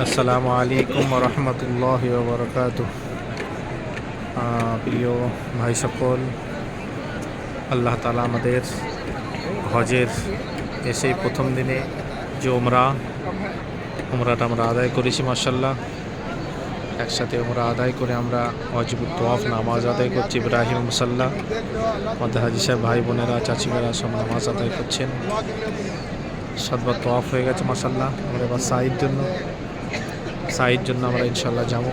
আসসালামু আলাইকুম রহমতুল্লাহ বরকাত। প্রিয় ভাই সকল, আল্লাহ তাআলা আমাদের হজের এসেই প্রথম দিনে যে উমরাটা আমরা আদায় করেছি মাশাআল্লাহ। একসাথে উমরা আদায় করে আমরা ওয়াজিবুত তওয়াফ নামাজ আদায় করছি ইব্রাহিম মুসাল্লা। আমাদের হাজি সাহেব ভাই বোনেরা চাচিমেরা সব নামাজ আদায় করছেন। সাতবার তওয়াফ হয়ে গেছে মাশাআল্লাহ। আমরা এবার সাইড জন্য আমরা ইনশাল্লাহ যাবো।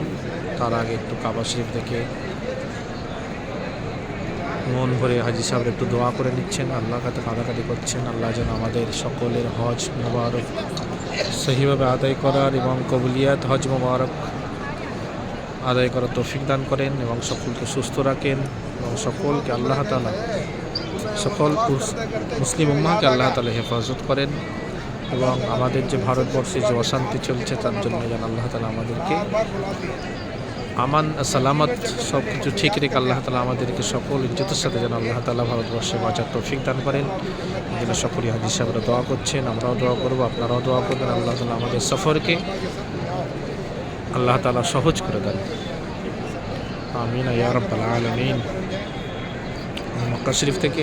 তার আগে একটু কাবা শরীফ দেখে মন ভরে হাজি সাহেব একটু দোয়া করে নিচ্ছেন, আল্লাহর কাছে কাঁদাকাটি করছেন। আল্লাহ যেন আমাদের সকলের হজ মোবারক সহিভাবে আদায় করার এবং কবুলিয়াত হজ মোবারক আদায় করার তৌফিক দান করেন এবং সকলকে সুস্থ রাখেন এবং সকলকে আল্লাহ তাআলা সকল মুসলিম উম্মাহকে আল্লাহ তাআলা হেফাজত করেন এবং আমাদের যে ভারতবর্ষে যে অশান্তি চলছে তার জন্য যেন আল্লাহ তাআলা আমাদেরকে আমান সালামত সব কিছু ঠিক রেখে আল্লাহ তাআলা আমাদেরকে সকল ইজ্জতের সাথে যেন আল্লাহ তাআলা ভারতবর্ষে বাঁচার তৌফিক দান করেন। এই জন্য সকলেই হাজি সাহেবরা দোয়া করছেন, আমরাও দোয়া করবো, আপনারাও দোয়া করবেন। আল্লাহ তাআলা আমাদের সফরকে আল্লাহ তাআলা সহজ করে দেন। আমিন ইয়া রাব্বাল আলামিন। মক্কা শরীফ থেকে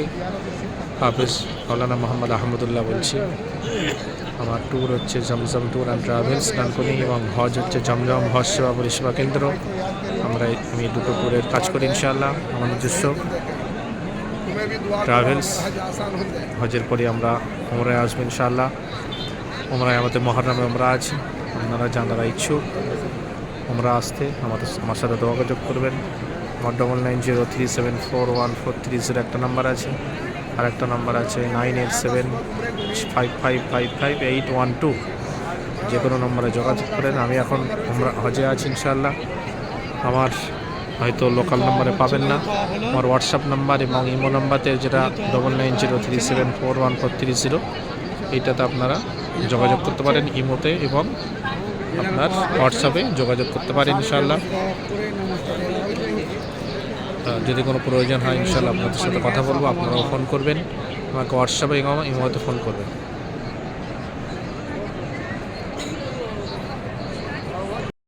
হাফেজ মাওলানা মোহাম্মদ আহমদুল্লাহ বলছি। আমার ট্যুর হচ্ছে জমজম ট্যুর অ্যান্ড ট্রাভেলস ডানকুনি এবং হজ হচ্ছে জমজম হজ সেবা পরিষেবা কেন্দ্র। আমি দুটো ট্যুরের কাজ করি ইনশাআল্লাহ। আমার নিজস্ব ট্রাভেলস। হজের পরে আমরা উমরায় আসবো ইনশাআল্লাহ। উমরায় আমাদের মহরমে উমরা আছে। আপনারা যারা ইচ্ছুক উমরা আসতে আমার সাথে যোগাযোগ করবেন। আমার 9903741430 একটা নাম্বার আছে, আর একটা নাম্বার আছে 9875555812। যে কোনো নম্বরে যোগাযোগ করেন। আমি এখন হজে আছি ইনশাআল্লাহ। আমার হয়তো লোকাল নম্বরে পাবেন না, আমার হোয়াটসঅ্যাপ নাম্বার এবং ইমো নাম্বারতে যেটা 9903741430, এইটাতে আপনারা যোগাযোগ করতে পারেন ইমোতে এবং আপনার হোয়াটসঅ্যাপে যোগাযোগ করতে পারেন ইনশাআল্লাহ। যদি কোনো প্রয়োজন হয় ইনশাআল্লাহ আপনাদের সাথে কথা বলবো, আপনারাও ফোন করবেন, আমাকে হোয়াটসঅ্যাপে এবং ইমোতে ফোন করবেন।